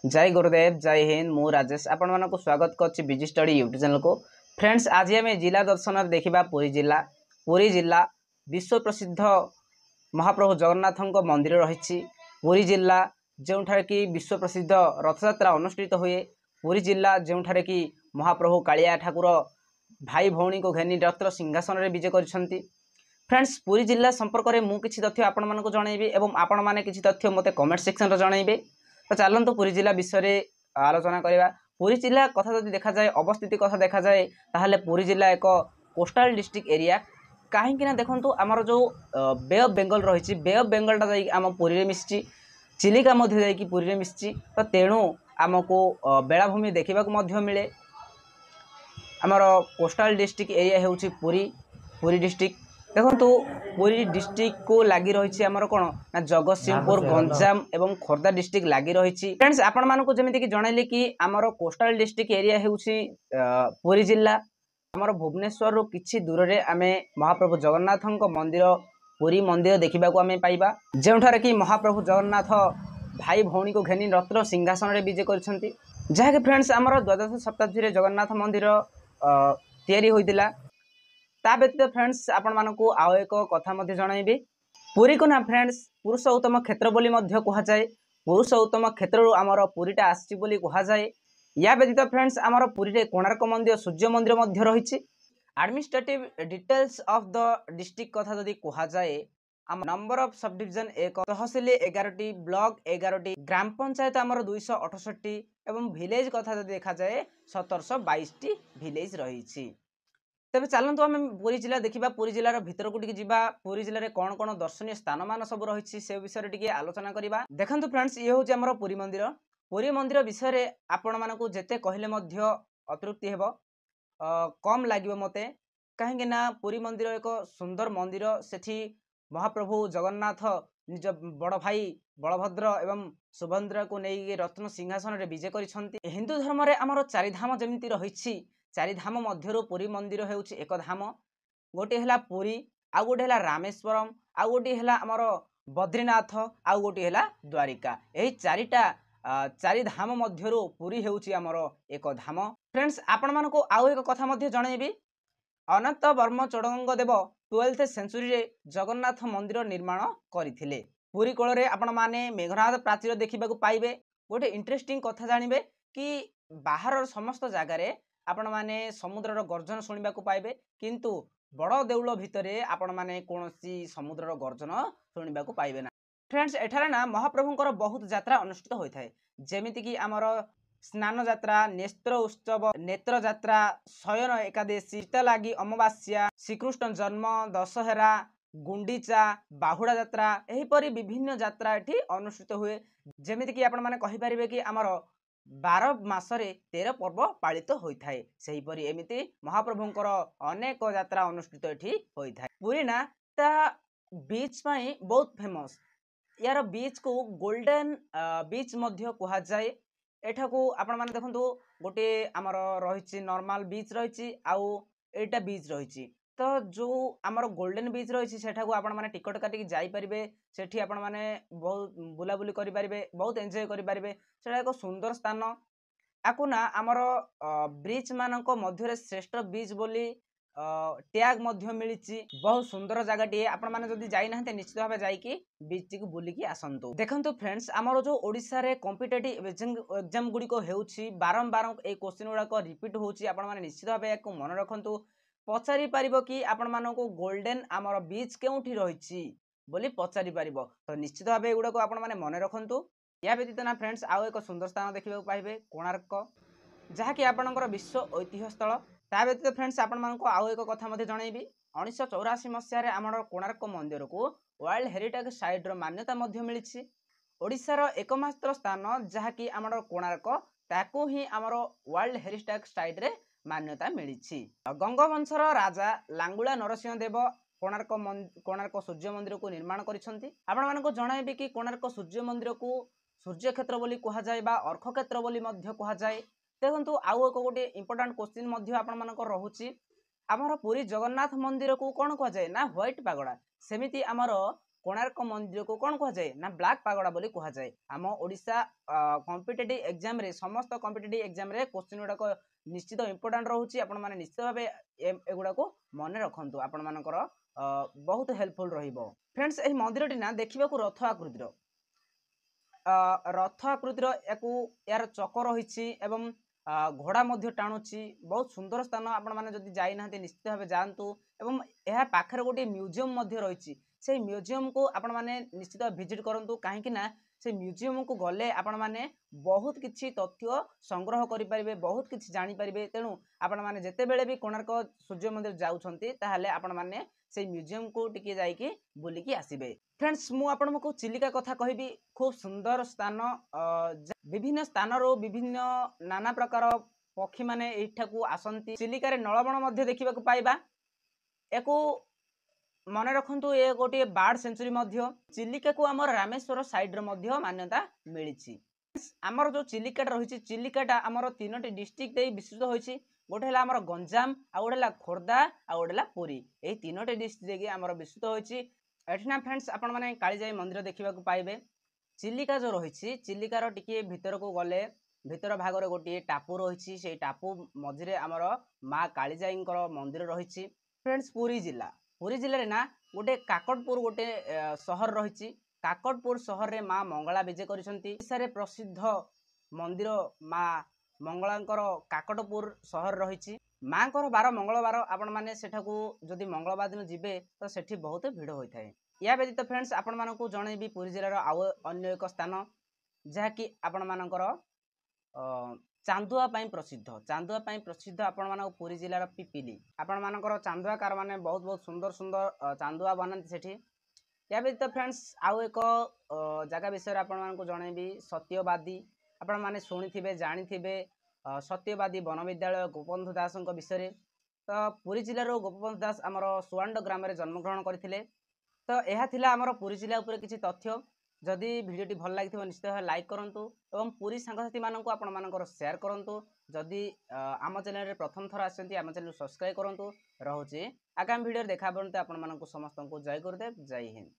जय गुरुदेव जय हिंद मु राजेश आपण मानक स्वागत करछि बिजी स्टडी यूट्यूब चैनल को। फ्रेंड्स आज आम जिला दर्शन देखा पुरी जिला विश्व प्रसिद्ध महाप्रभु जगन्नाथ मंदिर रही पुरी जिला जो कि विश्व प्रसिद्ध रथयात्रा अनुष्ठित हुए पुरी जिला जो कि महाप्रभु कालिया ठाकुर भाई भौणी को घेनी रथर सिंहासन में विजय कर। फ्रेंड्स पुरी जिला संपर्क में मुझे तथ्य आपण मानक जनइबी एवं आपण माने किछि तथ्य मते कमेंट सेक्शन रे जनइबे। तो चलते पुरी जिला विषय आलोचना करवा। पुरी जिला कथा जदि देखा जाए अवस्थिति कथा देखा जाए ताहले पुरी जिला एक कोस्टाल डिस्ट्रिक्ट एरिया कहीं देखो आमर जो बे ऑफ बेंगल रही बे ऑफ बेंगलटा जाम पुरी मिसी चिलिका पुरी मिसी। तो तेणु आमको बेलाभूमि देखा मिले। आमर कोस्टाल डिस्ट्रिक्ट एरिया होउछि पुरी डिस्ट्रिक्ट। देखो पुरी डिस्ट्रिक्ट को लगी रही आमर कौन ना जगतसिंहपुर गंजाम एवं खोर्धा डिस्ट्रिक्ट लगी रही। फ्रेंड्स आपण मानक जमीती कि जनइली कि आमर कोस्टाल डिस्ट्रिक्ट एरिया होउछि पुरी जिला। आमर भुवनेश्वर रु किछि दूर रे आमे महाप्रभु जगन्नाथ मंदिर पुरी मंदिर देखा आमे पाइबा जोठारे कि महाप्रभु जगन्नाथ भाई भौणी को घेनी रथर सिंहासन में विजय करछंती। जहाँकि फ्रेंड्स आमर द्वादश शताब्दी जगन्नाथ मंदिर तैयारी होइतिला। ता व्यतीत फ्रेंड्स आपण मानकु आउ एक कथा मध्य जनइबी। पुरी को ना फ्रेंड्स पुरुषोत्तम क्षेत्र बोली मध्य कहा जाए। पुरुषोत्तम क्षेत्र आमर पुरीटा आसी बोली कहा जाए। या व्यतीत फ्रेंड्स आमर पुरी रे कोणार्क मंदिर सूर्य मंदिर मध्य रही। Administrative details of the district कथा जदि कहा जाए आम number of sub division 1 tehsil 11टी ब्लॉक 11टी ग्राम पंचायत आमर 268 एवं विलेज कथा जदि देखा जाए 1722टी विलेज रही। तेरे चलतु आम पुरी जिला देखा। पुरी जिलार भितर को जा पुरी जिले में कौन कौन दर्शनीय स्थान मान सब रही से विषय टी आलोचना करवा। देखो फ्रेंड्स ये हूँ आम पुरी मंदिर विषय आपण मानक जिते कहले अतृप्ति हेब कम लगे मते। कहीं पुरी मंदिर एक सुंदर मंदिर सेठी महाप्रभु जगन्नाथ निज बड़ भाई बलभद्र एवं सुभद्रा को नहीं रत्न सिंहासन में विजय कर। हिंदू धर्म में आमर चारिधाम जमी रही चारि धाम मध्यरु पुरी मंदिर हेउछि एक धाम। गोटे हला पुरी आउ गोटे हला रामेश्वरम आउ गोटे हला आमर बद्रीनाथ आउ गोटे हला द्वारिका। एही चारि धाम मध्यरु पुरी हेउछि आमर एक धाम। फ्रेंड्स आपण मानको आउ एक कथा मध्य जनइबी। अनंत वर्म चोडगंग देव 12th सेंचुरी रे जगन्नाथ मंदिर निर्माण करथिले। पुरी कोल रे आपण माने मेघनाथ प्राचीर देखिबाकू पाइबे। गोटे इंटरेस्टिंग कथा जानिबे कि बाहर समस्त जगह रे आपण माने समुद्रर गर्जन शुणा पाइबे किंतु बड़ देउल भितर आपण माने कोनोसी समुद्रर गर्जन शुणा पाइबे ना। फ्रेंड्स एठारे ना महाप्रभुंकर बहुत यात्रा अनुष्ठित होता है जेमिति कि आमर स्नान यात्रा नेत्र उत्सव नेत्र यात्रा शयन एकादशी शीतलागी अमावास्या श्रीकृष्ण जन्म दशहरा गुंडीचा बाहुड़ा यात्रा एहीपरि विभिन्न यात्रा एठी अनुष्ठित हुए। जेमिति कि आपण माने कहि परिबे कि आमर 12 मासरे 13 पर्व पालित होता है। सही परी एमिति महाप्रभुंकर अनेक यात्रा अनुष्ठित एठी होता है। पुरी ना ता बीच पाई बहुत फेमस। यार बीच को गोल्डन बीच मध्य कहा जाए। एठा को आपण माने देखंतु गोटे आमर रहिछि नॉर्मल बीच रहिछि आउ एटा बीच रहिछि। तो जो आमर गोल्डन बीच रही सेठा को आपण माने टिकट काटिक जाई परिबे। सेठी आपण माने बहुत बुलाबुली करि परिबे बहुत एंजॉय करि परिबे। सेटा एक सुंदर स्थान। आकु ना आमर ब्रिज मानक मध्य श्रेष्ठ बीच बोली टैग मध्य मिलिछि। बहुत सुंदर जगह टी आपण माने जदि जाई नाहते निश्चित भाबे जाईकी बीच को बुलिकी आसंतु। देखंतु फ्रेंड्स आमर जो ओडिसा रे कॉम्पिटिटिव एग्जाम गुडी को हेउछि बारंबार ए क्वेश्चन गुडा को रिपीट होउछि। आपण माने निश्चित भाबे याको मन रखंतु। पचारि पारिबो कि आपण मानको गोल्डन आमर बीच केउठी रहिछि बोली पचारि पारिबो। तो निश्चित भाबे एगुडा को आपण माने मन रखंतु। या व्यतीत ना फ्रेंड्स आउ एक सुंदर स्थान देखा पाइबे कोणार्क जहाँकि आपणकर विश्व ऐतिह्य स्थल। ता व्यतीत फ्रेंड्स आपण मानको आउ एक कथा मध्य जनइबी। 1984 मसीह रे आमर कोणार्क मंदिर को वर्ल्ड हेरिटेज साइट रो मान्यता मध्य मिलिछि। ओडिसा रो एकमात्र स्थान जहाँकि आमर कोणार्क ताकू ही आमर वर्ल्ड हेरिटेज साइट रे मान्यता मिलिछि। गंगवंशर राजा लांगुला नरसिंह देव कोणार्क सूर्य मंदिर को निर्माण करिसंती। आपण मानको जणाइबे कि कोणार्क सूर्य मंदिर को सूर्य क्षेत्र बोली कहा जाए बा अर्क क्षेत्र बोली मध्य कहा जाए। देखंतु आउ एक गोटे इंपोर्टेंट क्वेश्चन मध्य आपण मानको रहुछि। आमर पुरी जगन्नाथ मंदिर को कोन कहा जाए ना व्हाइट पागोड़ा। सेमिति आमर कोणार्क मंदिर को कौन कह जाए ना ब्लैक पागोड़ा बोली कह जाए। आम ओडिशा कॉम्पिटिटिव एग्जाम रे समस्त कॉम्पिटिटिव एग्जाम रे क्वेश्चन गुड़ाक निश्चित इंपोर्टेंट रोचे। आपण माने निश्चित भाव एगुड़ा को मन रखु आपण मानकर बहुत हेल्पफुल रहिबो। फ्रेंड्स एही मंदिरटी ना देखा रथ आकृतिर रथ आकृतिर यार चक रही एवं घोड़ा मध्य टाणुची बहुत सुंदर स्थान। आपण माने जदि जाई नाहंते निश्चित भाव जातु एवं यह पाखरे गोटे म्यूजियम मध्य रही से म्यूजियम को आपण माने निश्चित विजिट करंतु कहीं ना से म्यूजियम को गले आपण माने बहुत किछि तथ्य संग्रह करि परिबे बहुत किछि जानि परिबे। तेणु आपण माने जेते बेले भी कोणार्क सूर्य मंदिर जाउछंती ताहाले आपण माने से म्यूजियम को टिके जाइकी बुलिकी आसीबे। फ्रेंड्स मु आपण को चिलिका कथा कहबी खूब सुंदर स्थान विभिन्न स्थान रो विभिन्न नाना प्रकार पक्षी माने एठाकू आसंती। चिलिका रे नलबण मध्य देखिबा को पाइबा। एको मन रखु ये गोटे बार्ड सेंचुरी मध्य चिलिका को आम रामेश्वर साइड रे मध्य मान्यता मिली। आमर जो चिलिकाटा रही चिलिकाटा आमर तीनोटी डिस्ट्रिक्ट दे विस्तृत होइछि। गोटे है आमर गंजाम आ गोटे है खोर्धा आ गोटे है पुरी यही तीनोटी डिस्ट्रिक्ट दे आमर विस्तृत होइछि। एठना फ्रेंड्स आपण माने कालीजाई मंदिर देखा पाइबे। चिलिका जो रही चिलिकार टिके भीतर को गले भीतर भाग रे गोटे टापू रही से टापू मझिरे आमर माँ कालीजाई मंदिर रही। फ्रेंड्स पुरी जिले ना गोटे काकटपुर गोटे सहर रही। काकटपुर सहर रे माँ मंगला विजय कर प्रसिद्ध मंदिर माँ मंगलांकर काकटपुर सहर रही। माँ को 12 मंगलवार आपण माने सेठाकू जदि मंगलवार दिन जीवे तो सेठी बहुत भिड़ होता है। या व्यतीत फ्रेंड्स आपण मानकू जनइबी पुरी जिलार आउ अन्य एक स्थान जहाँकि आपण मानकर चांदुआ प्रसिद्ध आपण मानक पुरी जिलार पिपिली आपण मानकर चांदुआ कार माने बहुत बहुत सुंदर सुंदर चांदुआ बनाती सेठी। या व्यतीत फ्रेंड्स आउ एक जगह विषय आपण मानकू जनइबी सत्यवादी आपण माने शुणिथिबे जानिथिबे सत्यवादी वन विद्यालय गोपबंधु दास विषय। तो पुरी जिलार गोपबंधु दास आमर सुआंड ग्राम में जन्मग्रहण करथिले। तो यह थिला आमर पुरी जिला उपरे किछि तथ्य। जदि वीडियोटी भल लागिथिबो निश्चित भाव लाइक करंतु एवं पुरी सांगसाथी मानकू आपण मानकर शेयर करंतु। जदि आम चैनल रे प्रथम थर आछंती आम चैनल सब्सक्राइब करंतु। रहुछि आगामी वीडियो देखा पर्यंत आपण मानकू समस्त को जय गुरुदेव जय हिंद।